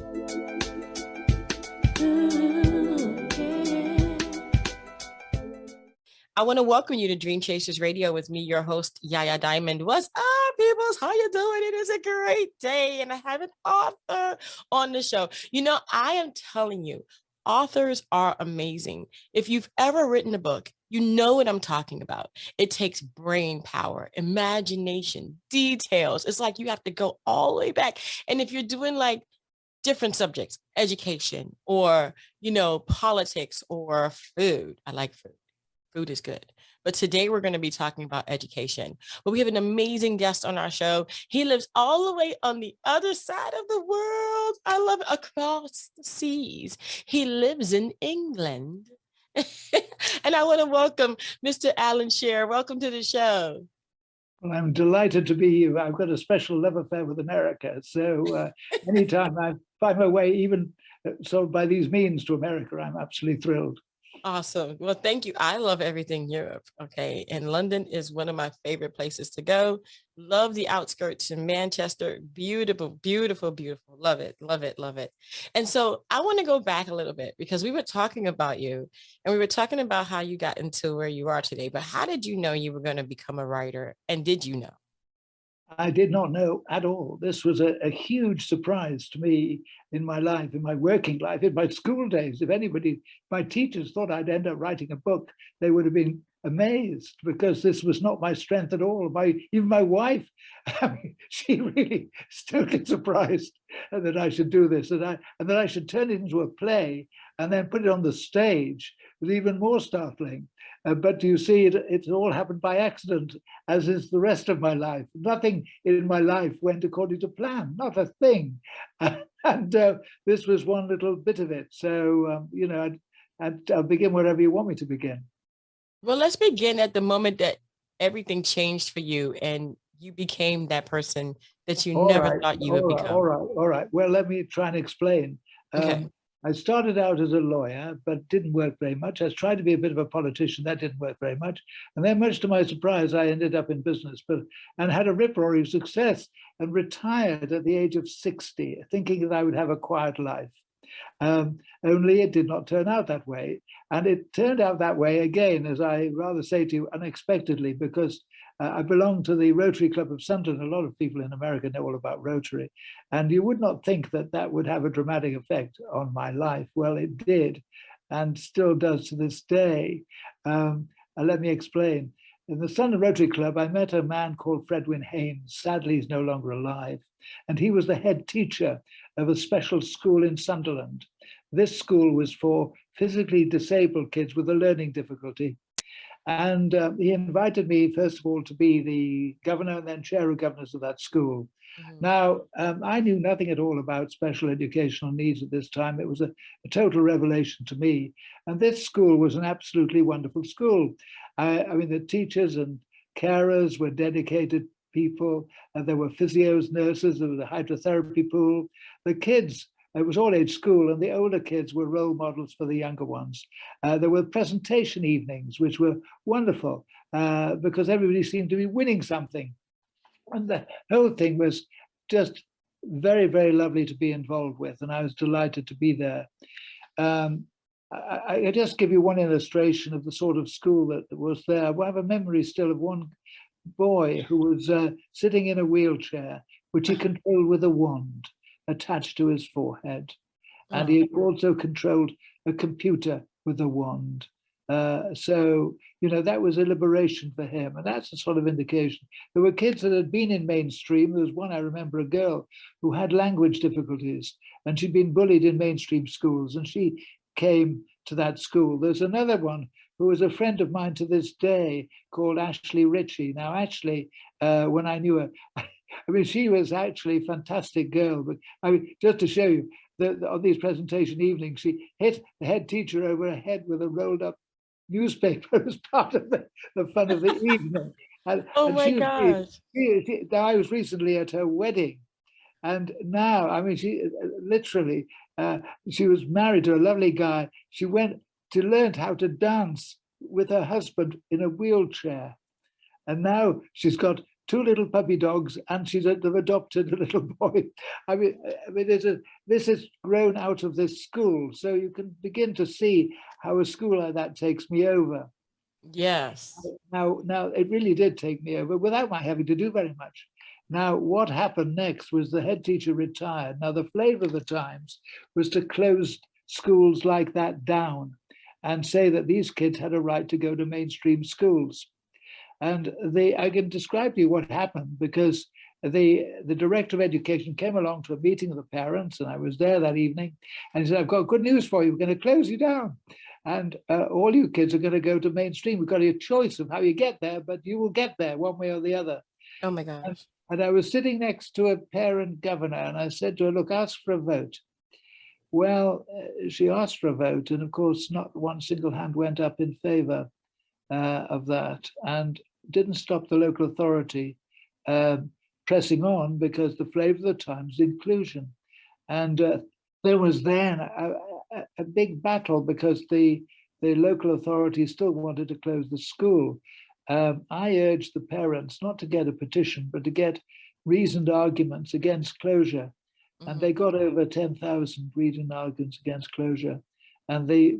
I want to welcome you to Dream Chasers Radio with me, your host, Yaya Diamond. What's up, peoples? How you doing? It is a great day, and I have an author on the show. You know, I am telling you, authors are amazing. If you've ever written a book, you know what I'm talking about. It takes brain power, imagination, details. It's like you have to go all the way back. And if you're doing like different subjects, education or, politics or food, I like food. Food is good. But today we're going to be talking about education. But we have an amazing guest on our show. He lives all the way on the other side of the world. I love it. Across the seas. He lives in England. And I want to welcome Mr. Alan Scher. Welcome to the show. Well, I'm delighted to be here. I've got a special love affair with America. So anytime I find my way, even so by these means to America, I'm absolutely thrilled. Awesome. Well, thank you. I love everything Europe. Okay. And London is one of my favorite places to go. Love the outskirts in Manchester. Beautiful, beautiful, beautiful. Love it. Love it. Love it. And so I want to go back a little bit because we were talking about you and we were talking about how you got into where you are today. But how did you know you were going to become a writer? And did you know? I did not know at all. This was a huge surprise to me in my life, in my working life, in my school days. If anybody, my teachers thought I'd end up writing a book, they would have been amazed because this was not my strength at all. Even my wife, she really was totally surprised that I should do this and that I should turn it into a play and then put it on the stage was even more startling. But you see, it's all happened by accident, as is the rest of my life. Nothing in my life went according to plan, not a thing. And this was one little bit of it. So, I'll begin wherever you want me to begin. Well, let's begin at the moment that everything changed for you and you became that person that you never thought you would become. All right. Well, let me try and explain. Okay. I started out as a lawyer, but didn't work very much. I tried to be a bit of a politician. That didn't work very much. And then, much to my surprise, I ended up in business and had a rip-roaring success and retired at the age of 60, thinking that I would have a quiet life. Only it did not turn out that way. And it turned out that way, again, as I rather say to you, unexpectedly, because I belong to the Rotary Club of Sunderland. A lot of people in America know all about Rotary. And you would not think that that would have a dramatic effect on my life. Well, it did, and still does to this day. Let me explain. In the Sunderland Rotary Club, I met a man called Fredwin Haynes. Sadly, he's no longer alive. And he was the head teacher of a special school in Sunderland. This school was for physically disabled kids with a learning difficulty. And he invited me, first of all, to be the governor and then chair of governors of that school. Mm-hmm. Now, I knew nothing at all about special educational needs at this time. It was a total revelation to me. And this school was an absolutely wonderful school. I mean, the teachers and carers were dedicated people. There were physios, nurses, there was a hydrotherapy pool. The kids, it was all-age school, and the older kids were role models for the younger ones. There were presentation evenings, which were wonderful because everybody seemed to be winning something. And the whole thing was just very, very lovely to be involved with, and I was delighted to be there. I just give you one illustration of the sort of school that was there. I have a memory still of one boy who was sitting in a wheelchair, which he controlled with a wand attached to his forehead. And he also controlled a computer with a wand. So, that was a liberation for him. And that's a sort of indication. There were kids that had been in mainstream. There was one, I remember, a girl who had language difficulties, and she'd been bullied in mainstream schools, and she came to that school. There's another one who was a friend of mine to this day called Ashley Ritchie. Now, Ashley, when I knew her, I mean, she was actually a fantastic girl. But I mean, just to show you, on these presentation evenings, she hit the head teacher over her head with a rolled up newspaper as part of the fun of the evening. Oh my gosh. I was recently at her wedding. And now, I mean, she literally, she was married to a lovely guy. She went to learn how to dance with her husband in a wheelchair. And now she's got two little puppy dogs, and they've adopted a little boy. I mean, this has grown out of this school. So you can begin to see how a school like that takes me over. Yes. Now, it really did take me over without my having to do very much. Now, what happened next was the head teacher retired. Now, the flavor of the times was to close schools like that down and say that these kids had a right to go to mainstream schools. And I can describe to you what happened, because the director of education came along to a meeting of the parents, and I was there that evening, and he said, I've got good news for you. We're going to close you down. And all you kids are going to go to mainstream. We've got a choice of how you get there, but you will get there one way or the other. Oh my gosh. And I was sitting next to a parent governor, and I said to her, look, ask for a vote. Well, she asked for a vote, and of course, not one single hand went up in favor of that, and didn't stop the local authority pressing on, because the flavor of the times, inclusion. And there was then a big battle, because the local authority still wanted to close the school. I urged the parents not to get a petition, but to get reasoned arguments against closure. Mm-hmm. And they got over 10,000 reasoned arguments against closure. And the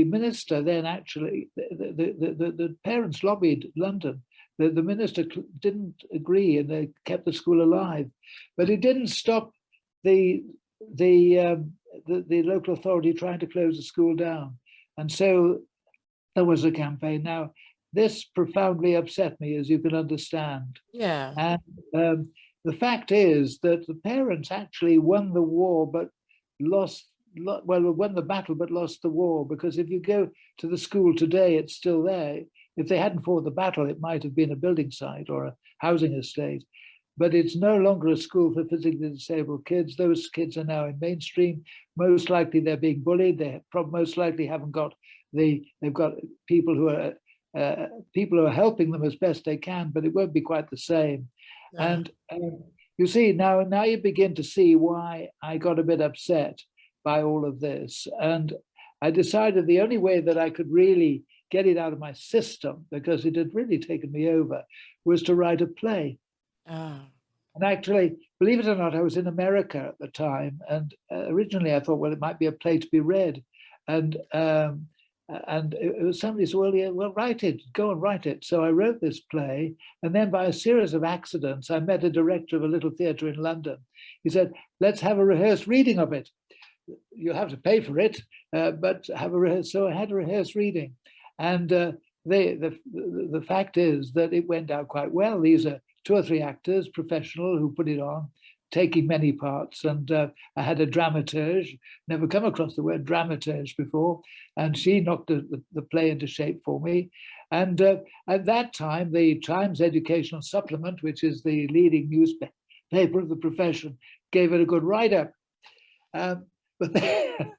minister then actually, the parents lobbied London. The minister didn't agree, and they kept the school alive. But it didn't stop the local authority trying to close the school down. And so there was a campaign. Now, this profoundly upset me, as you can understand. Yeah. And the fact is that the parents actually won the war, but won the battle, but lost the war. Because if you go to the school today, it's still there. If they hadn't fought the battle, it might have been a building site or a housing estate. But it's no longer a school for physically disabled kids. Those kids are now in mainstream. Most likely they're being bullied. They most likely haven't got they've got people who are helping them as best they can, but it won't be quite the same. Yeah. And you see, now you begin to see why I got a bit upset by all of this. And I decided the only way that I could really get it out of my system, because it had really taken me over, was to write a play. Oh. And actually, believe it or not, I was in America at the time, and originally I thought, well, it might be a play to be read, and it was somebody said, well, yeah, well, write it, go and write it. So I wrote this play, and then by a series of accidents, I met a director of a little theatre in London. He said, let's have a rehearsed reading of it. You have to pay for it, but have a rehearsed. So I had a rehearsed reading, and the fact is that it went out quite well. These are 2 or 3 actors, professional, who put it on, taking many parts. And I had a dramaturge, never come across the word dramaturge before, and she knocked the play into shape for me. And at that time, the Times Educational Supplement, which is the leading newspaper of the profession, gave it a good write-up. But then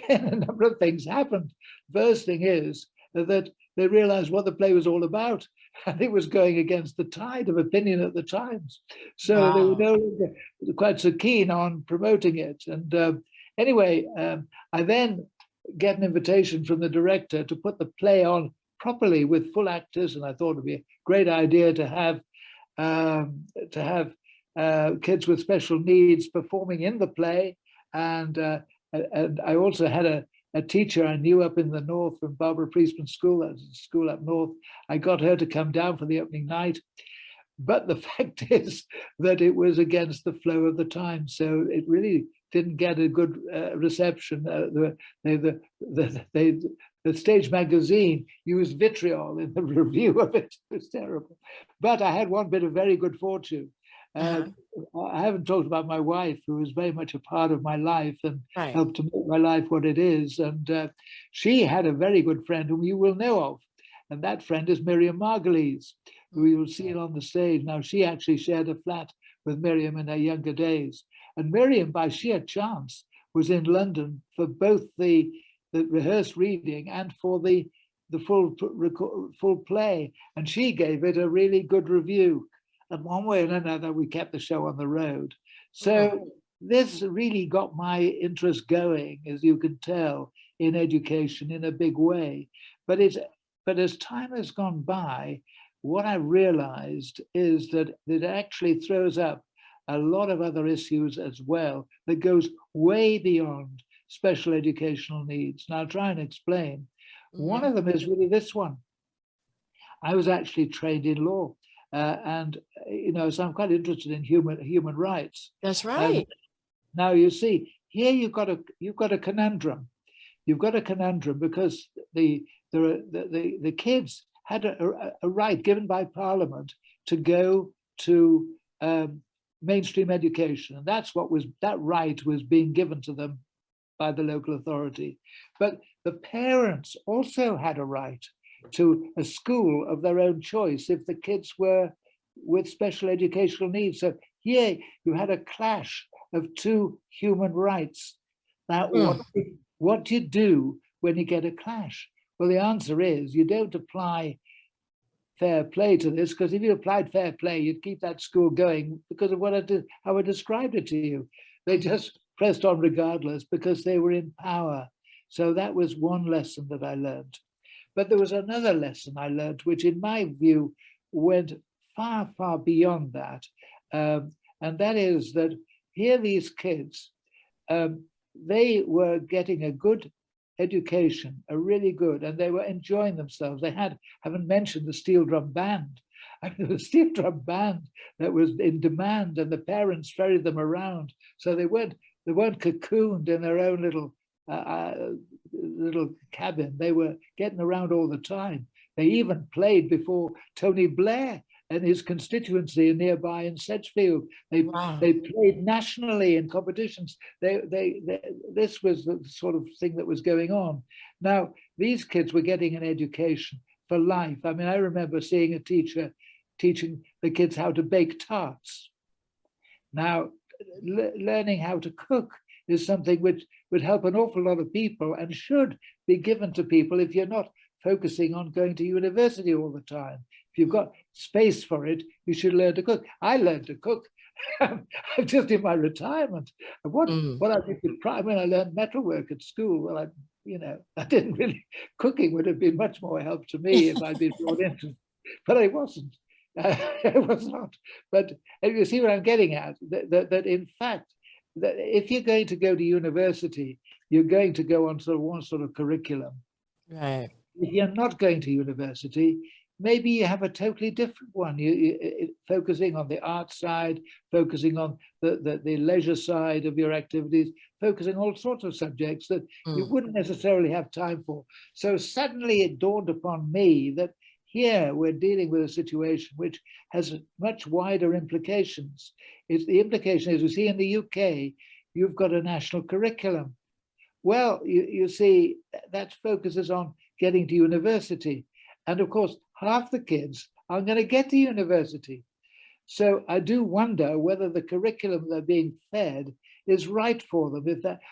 a number of things happened. First thing is that they realized what the play was all about, and it was going against the tide of opinion at the Times. So wow. They were no longer quite so keen on promoting it. And anyway, I then get an invitation from the director to put the play on properly with full actors, and I thought it'd be a great idea to have kids with special needs performing in the play. And I also had a teacher I knew up in the north from Barbara Priestman's school, that was a school up north. I got her to come down for the opening night. But the fact is that it was against the flow of the time. So it really didn't get a good reception. The stage magazine used vitriol in the review of it. It was terrible. But I had one bit of very good fortune. I haven't talked about my wife, who was very much a part of my life and helped to make my life what it is. And she had a very good friend whom you will know of. And that friend is Miriam Margulies, who you will see on the stage. Now, she actually shared a flat with Miriam in her younger days. And Miriam, by sheer chance, was in London for both the rehearsed reading and for the full play. And she gave it a really good review. And one way or another, we kept the show on the road. So this really got my interest going, as you can tell, in education in a big way. But as time has gone by, what I realized is that it actually throws up a lot of other issues as well that goes way beyond special educational needs. And I'll try and explain. One of them is really this one. I was actually trained in law, and so I'm quite interested in human rights. That's right. Now you see, here you've got a conundrum. You've got a conundrum because the kids had a right given by Parliament to go to mainstream education, and that right was being given to them by the local authority. But the parents also had a right to a school of their own choice if the kids were with special educational needs. So here you had a clash of two human rights. Now, what do you do when you get a clash? Well, the answer is you don't apply fair play to this, because if you applied fair play, you'd keep that school going because of how I described it to you. They just pressed on regardless because they were in power. So that was one lesson that I learned. But there was another lesson I learned, which in my view went far, far beyond that. And that is that here these kids, they were getting a good education, a really good, and they were enjoying themselves. They haven't mentioned the steel drum band. The steel drum band that was in demand, and the parents ferried them around. So they weren't cocooned in their own little cabin. They were getting around all the time. They even played before Tony Blair and his constituency nearby in Sedgefield. They played nationally in competitions. This was the sort of thing that was going on. Now, these kids were getting an education for life. I mean, I remember seeing a teacher teaching the kids how to bake tarts. Now, learning how to cook is something which would help an awful lot of people and should be given to people if you're not focusing on going to university all the time. If you've got space for it, you should learn to cook. I learned to cook. I'm just in my retirement. What I did when I learned metalwork at school, well, I didn't really, cooking would have been much more help to me if I'd been brought into, but I wasn't. It was not. But you see what I'm getting at, that in fact, that if you're going to go to university, you're going to go on sort of one sort of curriculum. Right. If you're not going to university, maybe you have a totally different one. You focusing on the art side, focusing on the leisure side of your activities, focusing all sorts of subjects that you wouldn't necessarily have time for. So suddenly it dawned upon me that here we're dealing with a situation which has much wider implications. The implication is, we see in the UK, you've got a national curriculum. Well, you see, that focuses on getting to university. And of course, half the kids aren't going to get to university. So I do wonder whether the curriculum they're being fed is right for them,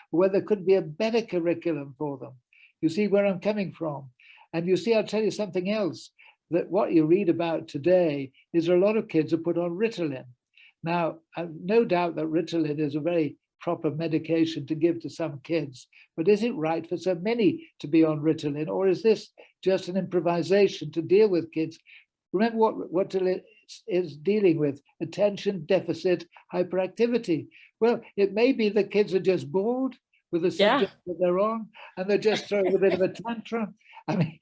whether there could be a better curriculum for them. You see where I'm coming from. And you see, I'll tell you something else, that what you read about today is a lot of kids are put on Ritalin. Now, I've no doubt that Ritalin is a very proper medication to give to some kids, but is it right for so many to be on Ritalin, or is this just an improvisation to deal with kids? Remember what Ritalin is dealing with: attention deficit hyperactivity. Well, it may be the kids are just bored with the subject that they're on, and they're just throwing a bit of a tantrum. I mean,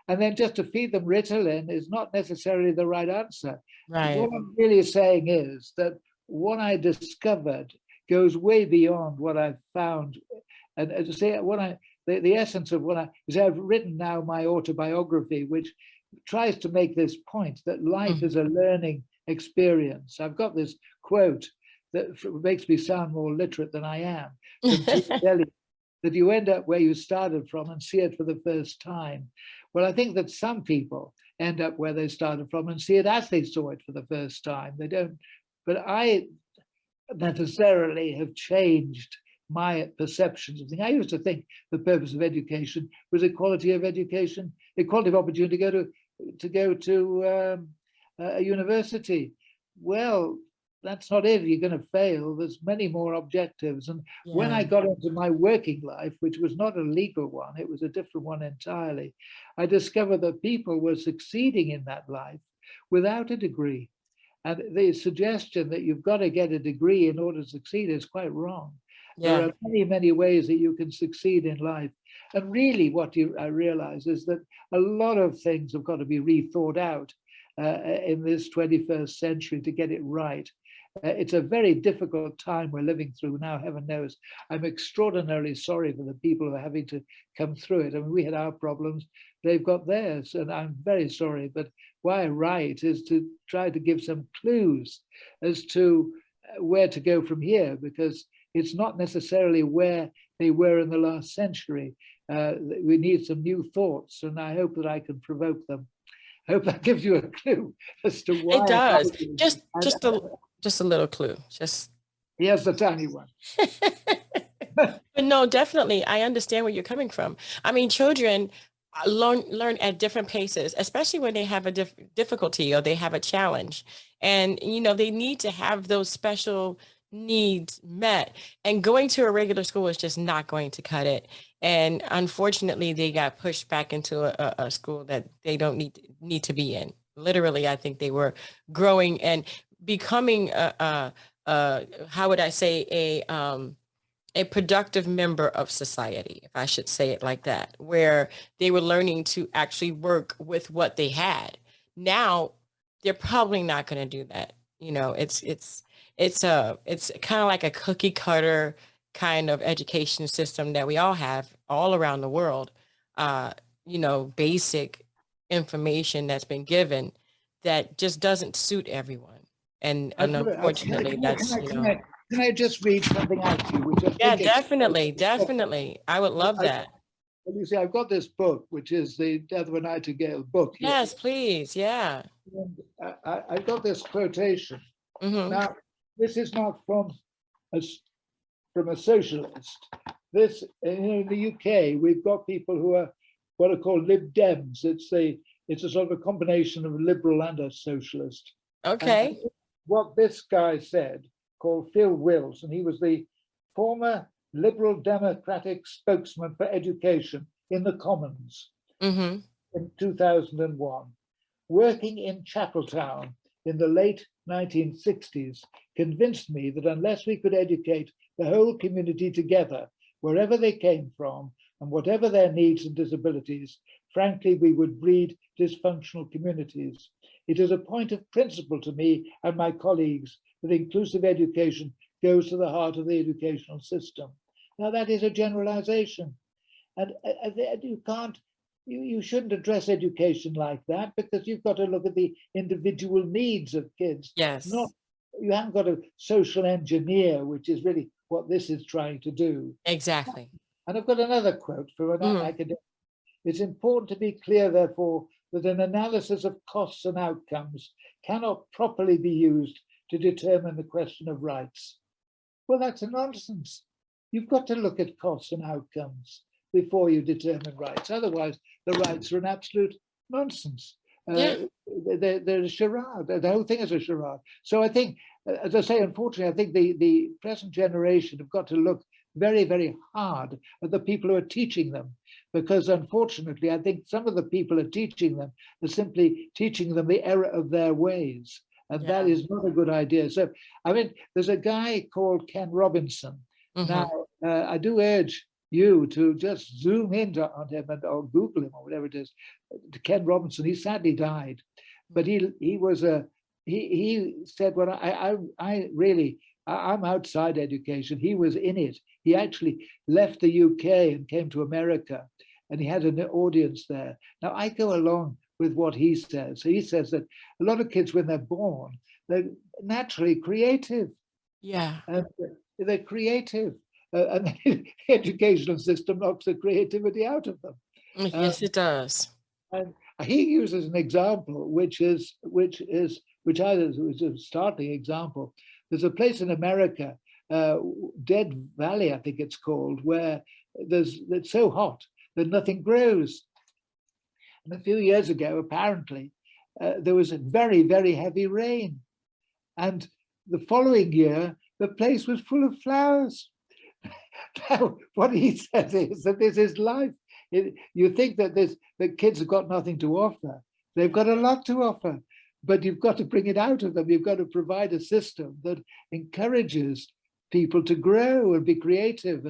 and then just to feed them Ritalin is not necessarily the right answer. Right. What I'm really saying is that what I discovered goes way beyond what I've found. And to say the essence of I've written now my autobiography, which tries to make this point that life is a learning experience. I've got this quote that makes me sound more literate than I am, from T. Delhi, that you end up where you started from and see it for the first time. Well, I think that some people end up where they started from and see it as they saw it for the first time. They don't, but I necessarily have changed my perceptions of things. I used to think the purpose of education was equality of education, equality of opportunity to go to a university. Well, that's not it. You're going to fail. There's many more objectives. And when I got into my working life, which was not a legal one, it was a different one entirely, I discovered that people were succeeding in that life without a degree. And the suggestion that you've got to get a degree in order to succeed is quite wrong. There Yeah. are many, many ways that you can succeed in life. And really what I realize is that a lot of things have got to be rethought out in this 21st century to get it right. It's a very difficult time we're living through now, heaven knows. I'm extraordinarily sorry for the people who are having to come through it. I mean, we had our problems, they've got theirs, and I'm very sorry. But why I write is to try to give some clues as to where to go from here, because it's not necessarily where they were in the last century. We need some new thoughts, and I hope that I can provoke them. I hope that gives you a clue as to why. It does. Just a little clue. Just here's the tiny one. But no, definitely, I understand where you're coming from. I mean, children learn at different paces, especially when they have a difficulty or they have a challenge, and they need to have those special needs met. And going to a regular school is just not going to cut it. And unfortunately, they got pushed back into a school that they don't need to be in. Literally, I think they were growing and becoming how would I say, a productive member of society, if I should say it like that, where they were learning to actually work with what they had. Now, they're probably not going to do that. It's kind of like a cookie cutter kind of education system that we all have all around the world. Basic information that's been given that just doesn't suit everyone. And unfortunately, can I just read something out to you? Which I yeah, think definitely. I would love that. Well, you see, I've got this book, which is the Death of a Nightingale book. Yes, please. Yeah. And I got this quotation. Mm-hmm. Now, this is not from a socialist. This, in the UK, we've got people who are what are called Lib Dems. It's a sort of a combination of a liberal and a socialist. Okay. And what this guy said, called Phil Wills, and he was the former Liberal Democratic spokesman for education in the Commons in 2001. Working in Chapeltown in the late 1960s convinced me that unless we could educate the whole community together, wherever they came from and whatever their needs and disabilities, frankly, we would breed dysfunctional communities. It is a point of principle to me and my colleagues that inclusive education goes to the heart of the educational system. Now, that is a generalization. And you shouldn't address education like that, because you've got to look at the individual needs of kids. Yes. You haven't got to social engineer, which is really what this is trying to do. Exactly. And I've got another quote from an academic. It's important to be clear, therefore, that an analysis of costs and outcomes cannot properly be used to determine the question of rights. Well, that's a nonsense. You've got to look at costs and outcomes before you determine rights. Otherwise, the rights are an absolute nonsense. They're a charade. The whole thing is a charade. So I think, as I say, unfortunately, I think the present generation have got to look very, very hard at the people who are teaching them, because unfortunately, I think some of the people who are teaching them are simply teaching them the error of their ways. And that is not a good idea. So, I mean, there's a guy called Ken Robinson. Now, I do urge you to just zoom in on him or Google him or whatever it is. Ken Robinson, he sadly died, but he said, well, I'm outside education. He was in it. He actually left the UK and came to America, and he had an audience there. Now, I go along with what he says. He says that a lot of kids, when they're born, they're naturally creative. Yeah. And they're creative. And the educational system knocks the creativity out of them. Yes, it does. And he uses an example, which I was a startling example. There's a place in America, Dead Valley, I think it's called, where it's so hot that nothing grows. And a few years ago, apparently, there was a very, very heavy rain. And the following year, the place was full of flowers. Now, what he says is that this is life. You think that the kids have got nothing to offer. They've got a lot to offer. but you've got to bring it out of them. You've got to provide a system that encourages people to grow and be creative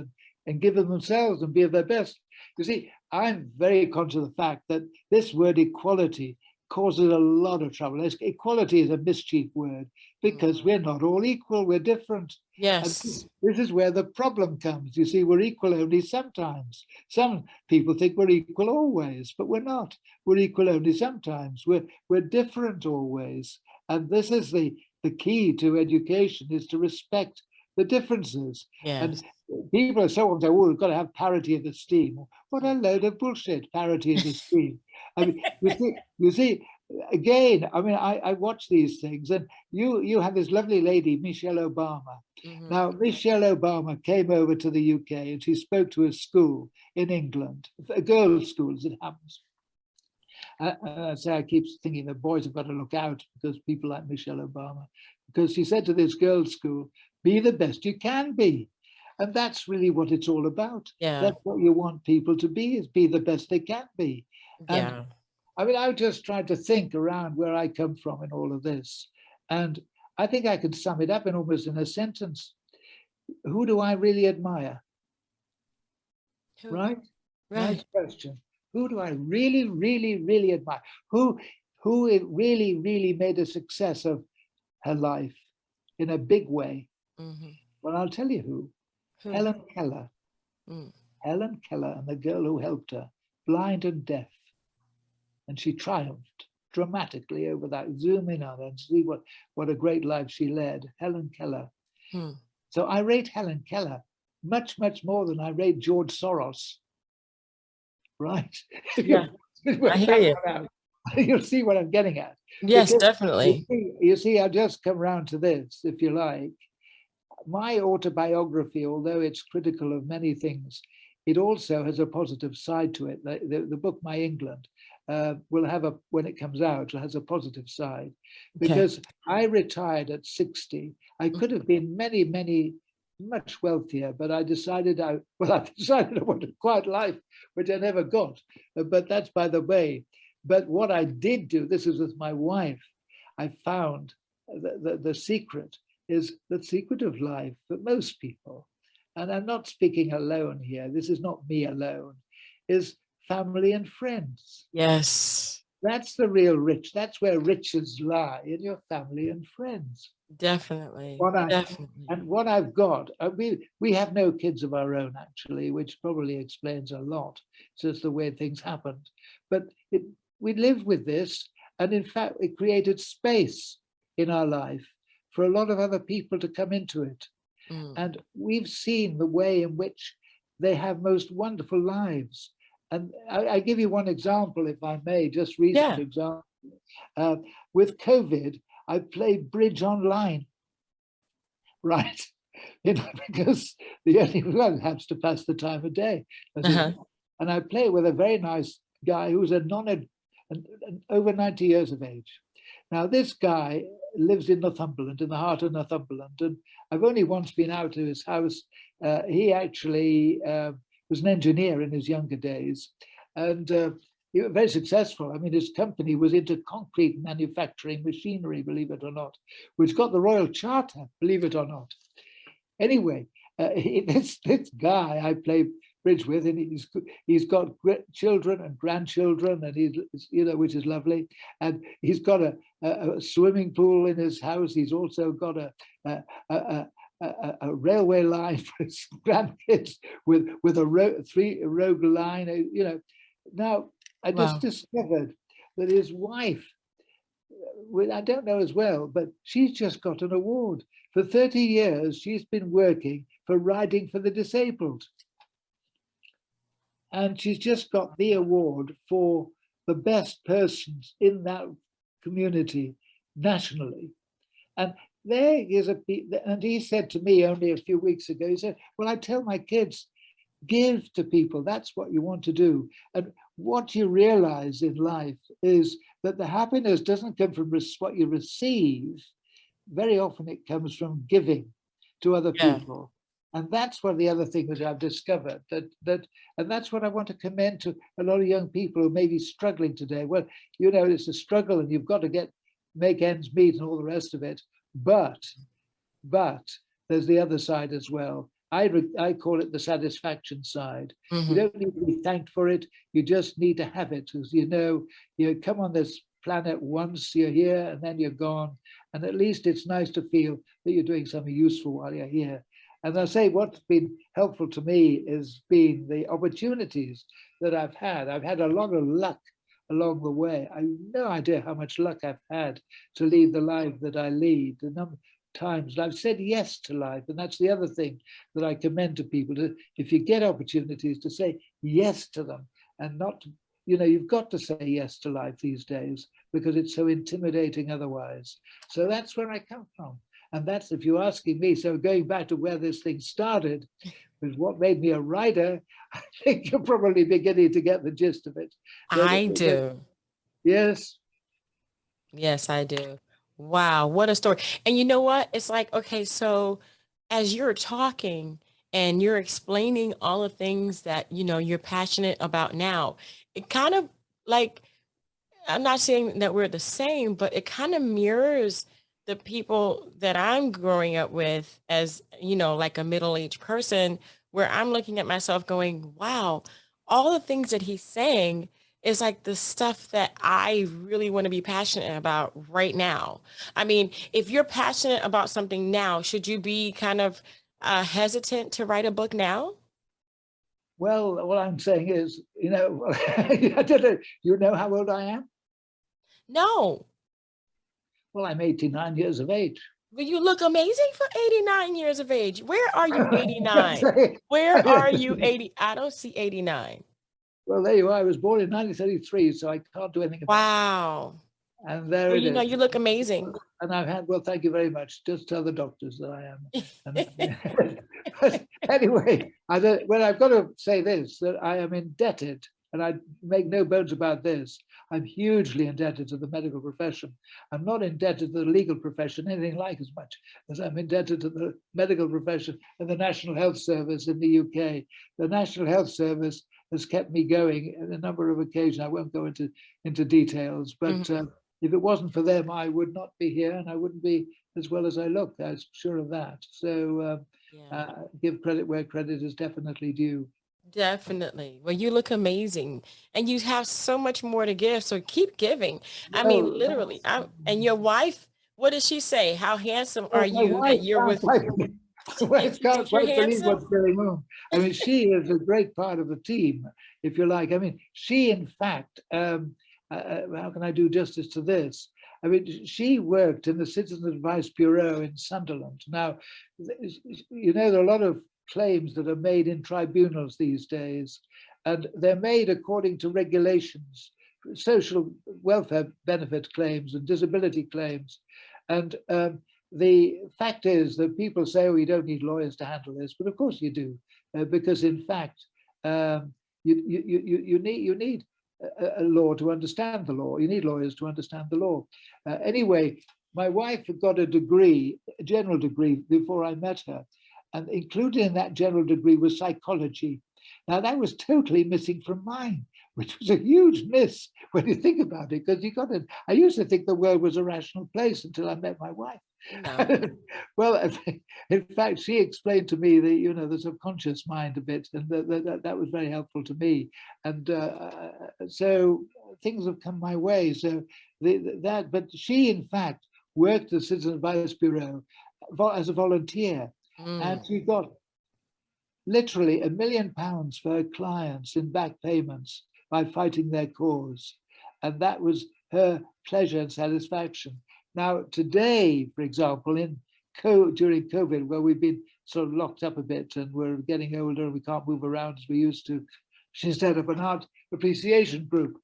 and give of themselves and be of their best. You see, I'm very conscious of the fact that this word equality causes a lot of trouble. Equality is a mischief word because we're not all equal, we're different. Yes. And this is where the problem comes. You see, we're equal only sometimes. Some people think we're equal always, but we're not. We're equal only sometimes. We're different always. And this is the key to education, is to respect the differences. Yes. And people are so often say, oh, we've got to have parity of esteem. What a load of bullshit, parity of esteem. I mean, you see, again, I mean, I watch these things, and you have this lovely lady, Michelle Obama. Now, Michelle Obama came over to the UK and she spoke to a school in England, a girls' school as it happens. I keep thinking the boys have got to look out because people like Michelle Obama, because she said to this girls' school, be the best you can be. And that's really what it's all about. Yeah. That's what you want people to be, is be the best they can be. And Yeah. I mean, I just tried to think around where I come from in all of this. And I think I could sum it up in almost in a sentence. Who do I really admire? Right? Nice question. Who do I really, really, really admire? Who it really, really made a success of her life in a big way? Well, I'll tell you who. Helen Keller. Helen Keller, and the girl who helped her, blind and deaf. And she triumphed dramatically over that. Zoom in on her and see what a great life she led. Helen Keller. So I rate Helen Keller much, much more than I rate George Soros. Right? Yeah. I hear you. You'll see what I'm getting at. Yes, because definitely. You see, I'll just come round to this, if you like. My autobiography, although it's critical of many things, it also has a positive side to it. The book, My England, will have when it comes out, it has a positive side. Because I retired at 60. I could have been much wealthier, but I decided I wanted a quiet life, which I never got. But that's by the way. But what I did do, this is with my wife, I found the secret is the secret of life for most people, and I'm not speaking alone here, this is not me alone, is family and friends. Yes. That's the real rich. That's where riches lie, in your family and friends. Definitely. And what I've got, we have no kids of our own, actually, which probably explains a lot. It's just the way things happened. But we lived with this, and in fact, it created space in our life for a lot of other people to come into it. And we've seen the way in which they have most wonderful lives. And I give you one example, if I may, just recent example. With COVID, I played bridge online, right? Because the only one has to pass the time of day. And I play with a very nice guy who's over 90 years of age. Now, this guy lives in Northumberland, in the heart of Northumberland, and I've only once been out to his house. He actually was an engineer in his younger days, and he was very successful. I mean, his company was into concrete manufacturing machinery, believe it or not, which got the Royal Charter, believe it or not. Anyway, this guy I play bridge with, and he's got children and grandchildren, and he's, which is lovely. And he's got a swimming pool in his house. He's also got a railway line for his grandkids with a three-rogue line. Now I just discovered that his wife, I don't know as well, but she's just got an award. For 30 years, she's been working for Riding for the Disabled. And she's just got the award for the best persons in that community nationally. And there is and he said to me only a few weeks ago, he said, well, I tell my kids, give to people, that's what you want to do. And what you realize in life is that the happiness doesn't come from what you receive. Very often it comes from giving to other people. And that's one of the other things that I've discovered, and that's what I want to commend to a lot of young people who may be struggling today. Well, it's a struggle, and you've got to get make ends meet and all the rest of it. But there's the other side as well. I call it the satisfaction side. You don't need to be thanked for it. You just need to have it. As you come on this planet once, you're here, and then you're gone. And at least it's nice to feel that you're doing something useful while you're here. And I say what's been helpful to me has been the opportunities that I've had. I've had a lot of luck along the way. I have no idea how much luck I've had to lead the life that I lead. The number of times I've said yes to life, and that's the other thing that I commend to people. If you get opportunities, to say yes to them, and not, you've got to say yes to life these days because it's so intimidating otherwise. So that's where I come from. And that's, if you're asking me, so going back to where this thing started, was what made me a writer, I think you're probably beginning to get the gist of it. I do. Yes. Yes, I do. Wow, what a story. And you know what? It's like, okay, so as you're talking and you're explaining all the things that, you're passionate about now, it kind of like, I'm not saying that we're the same, but it kind of mirrors the people that I'm growing up with as, like a middle-aged person, where I'm looking at myself going, wow, all the things that he's saying is like the stuff that I really want to be passionate about right now. I mean, if you're passionate about something now, should you be kind of hesitant to write a book now? Well, what I'm saying is, I don't know, you know how old I am? No. Well, I'm 89 years of age. Well, you look amazing for 89 years of age. Where are you 89? Where are you 80? I don't see 89. Well, there you are. I was born in 1933, so I can't do anything about it. Wow. And there Well, it is. you look amazing. And I've had, well, thank you very much. Just tell the doctors that I am. But anyway, well, I've got to say this, that I am indebted, and I make no bones about this. I'm hugely indebted to the medical profession. I'm not indebted to the legal profession anything like as much as I'm indebted to the medical profession and the National Health Service in the UK. The National Health Service has kept me going on a number of occasions. I won't go into details, but if it wasn't for them, I would not be here, and I wouldn't be as well as I look. I'm sure of that. So give credit where credit is definitely due. Definitely. Well, you look amazing, and you have so much more to give. So keep giving. I mean, Well, literally. And your wife, what does she say? How handsome are my you wife that you're with? my wife You can't think you're quite believe handsome? what's going on. I mean, she is a great part of the team, if you like. I mean, she, in fact, how can I do justice to this? I mean, she worked in the Citizen Advice Bureau in Sunderland. Now, there are a lot of claims that are made in tribunals these days, and they're made according to regulations, social welfare benefit claims and disability claims. And the fact is that people say, oh, you don't need lawyers to handle this, but of course you do, because in fact, you need a law to understand the law. You need lawyers to understand the law. Anyway, my wife got a degree, a general degree, before I met her. And included in that general degree was psychology. Now, that was totally missing from mine, which was a huge miss when you think about it, because I used to think the world was a rational place until I met my wife. No. Well, in fact, she explained to me the subconscious mind a bit, and that was very helpful to me. And so things have come my way. So but she, in fact, worked at the Citizen Advice Bureau as a volunteer, and she got literally £1 million for her clients in back payments by fighting their cause. And that was her pleasure and satisfaction. Now, today, for example, during COVID, where we've been sort of locked up a bit and we're getting older and we can't move around as we used to, she set up an art appreciation group.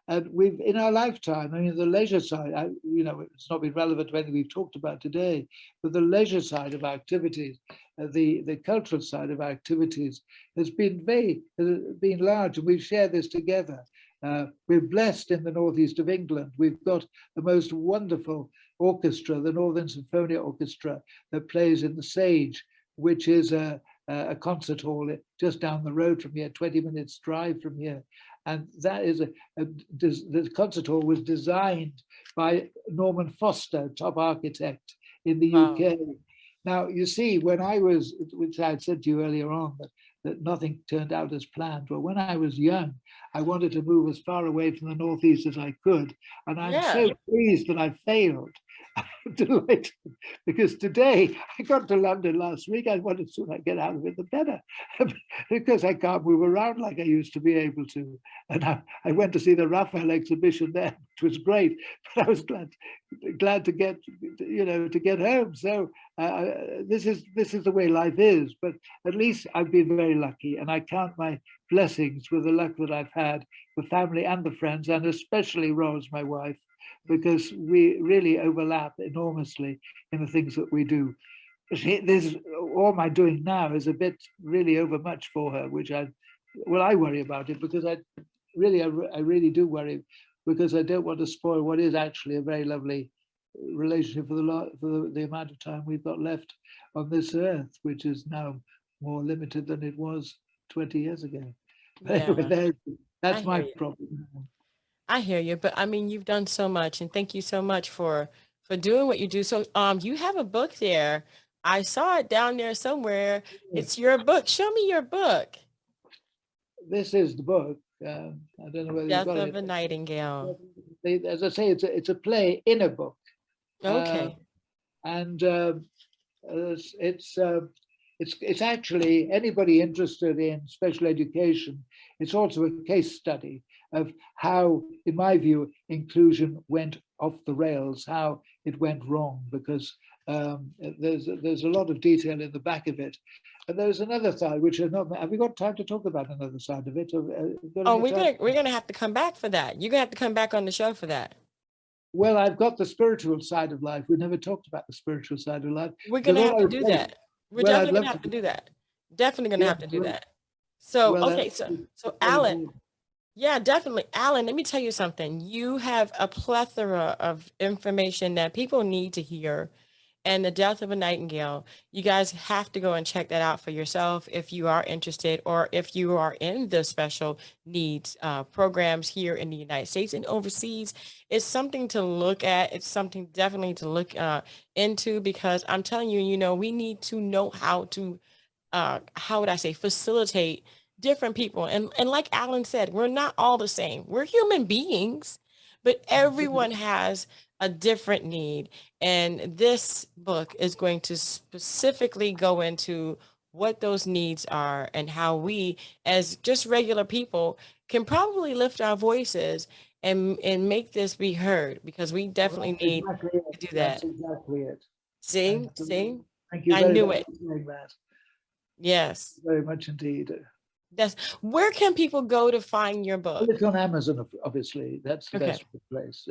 And we've, in our lifetime, I mean, the leisure side, it's not been relevant to anything we've talked about today, but the leisure side of our activities, the cultural side of our activities has been large, and we've shared this together. We're blessed in the northeast of England. We've got the most wonderful orchestra, the Northern Symphony Orchestra, that plays in the Sage, which is a concert hall just down the road from here, 20 minutes drive from here. And that is the concert hall was designed by Norman Foster, top architect in the Wow. UK. Now, you see, when I was, which I had said to you earlier on, that nothing turned out as planned. Well, when I was young, I wanted to move as far away from the Northeast as I could. And I'm Yeah. so pleased that I failed. I'm delighted, because today I got to London last week. I wanted, soon I get out of it, the better, because I can't move around like I used to be able to. And I went to see the Raphael exhibition there, which was great. But I was glad to get, to get home. So this is the way life is. But at least I've been very lucky, and I count my blessings with the luck that I've had, the family and the friends, and especially Rose, my wife, because we really overlap enormously in the things that we do. All my doing now is a bit really overmuch for her, which I worry about it, because I really do worry, because I don't want to spoil what is actually a very lovely relationship for the amount of time we've got left on this earth, which is now more limited than it was 20 years ago. Yeah. Anyway, that's my problem. I hear you, but I mean, you've done so much, and thank you so much for doing what you do. So, you have a book there. I saw it down there somewhere. It's your book. Show me your book. This is the book. I don't know whether you've Death got of it. a Nightingale. As I say, it's a play in a book. Okay. And it's actually anybody interested in special education. It's also a case study of how, in my view, inclusion went off the rails, how it went wrong, because there's a lot of detail in the back of it. And there's another side, which is not. Have we got time to talk about another side of it? Oh, we're gonna have to come back for that. You're gonna have to come back on the show for that. Well, I've got the spiritual side of life. We never talked about the spiritual side of life. We're gonna have to do that. We're definitely gonna have to do that. Definitely gonna have to do that. So, okay, so Alan, yeah, definitely. Alan, let me tell you something. You have a plethora of information that people need to hear. And The Death of a Nightingale, you guys have to go and check that out for yourself if you are interested, or if you are in the special needs programs here in the United States and overseas. It's something to look at. It's something definitely to look into, because I'm telling you, we need to know how to, how would I say, facilitate different people. And like Alan said, we're not all the same. We're human beings, but everyone has a different need. And this book is going to specifically go into what those needs are, and how we, as just regular people, can probably lift our voices and make this be heard, because we definitely need to do that. That's exactly it. See? Thank you I very knew much it. for saying that. Yes. Very much indeed. Where can people go to find your book? Well, it's on Amazon, obviously. That's the best place.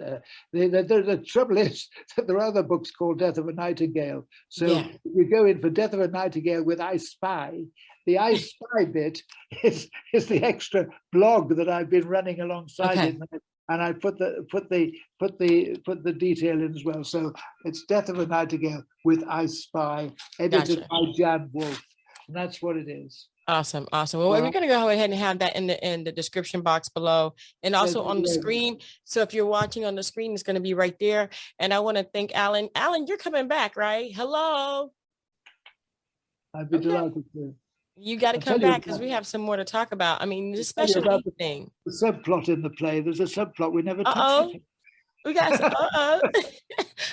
The trouble is that there are other books called Death of a Nightingale. So if you go in for Death of a Nightingale with I Spy, the I Spy bit is the extra blog that I've been running alongside it. And I put the detail in as well. So it's Death of a Nightingale with I Spy, edited by Jan Wolfe. And that's what it is. Awesome. Well, we're going to go ahead and have that in the description box below, and also on the screen. So if you're watching on the screen, it's going to be right there. And I want to thank Alan. Alan, you're coming back, right? Hello. I'd be delighted to. You got to come back, because we have some more to talk about. I mean, the special thing. The subplot in the play. There's a subplot we never touched. We got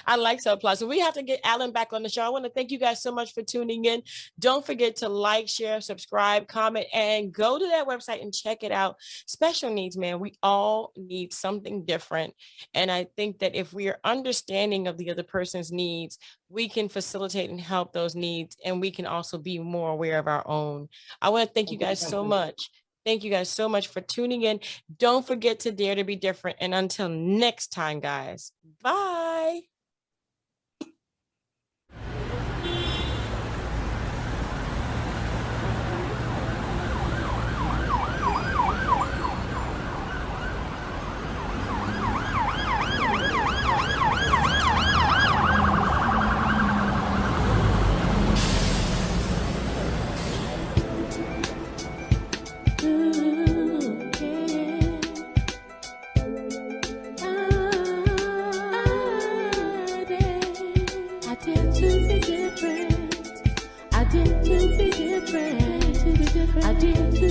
I like subplots. So we have to get Alan back on the show. I want to thank you guys so much for tuning in. Don't forget to like, share, subscribe, comment, and go to that website and check it out. Special needs, man. We all need something different. And I think that if we are understanding of the other person's needs, we can facilitate and help those needs. And we can also be more aware of our own. I want to thank you guys so much. Thank you guys so much for tuning in. Don't forget to dare to be different. And until next time, guys, bye. Ooh, yeah. did to be different. I did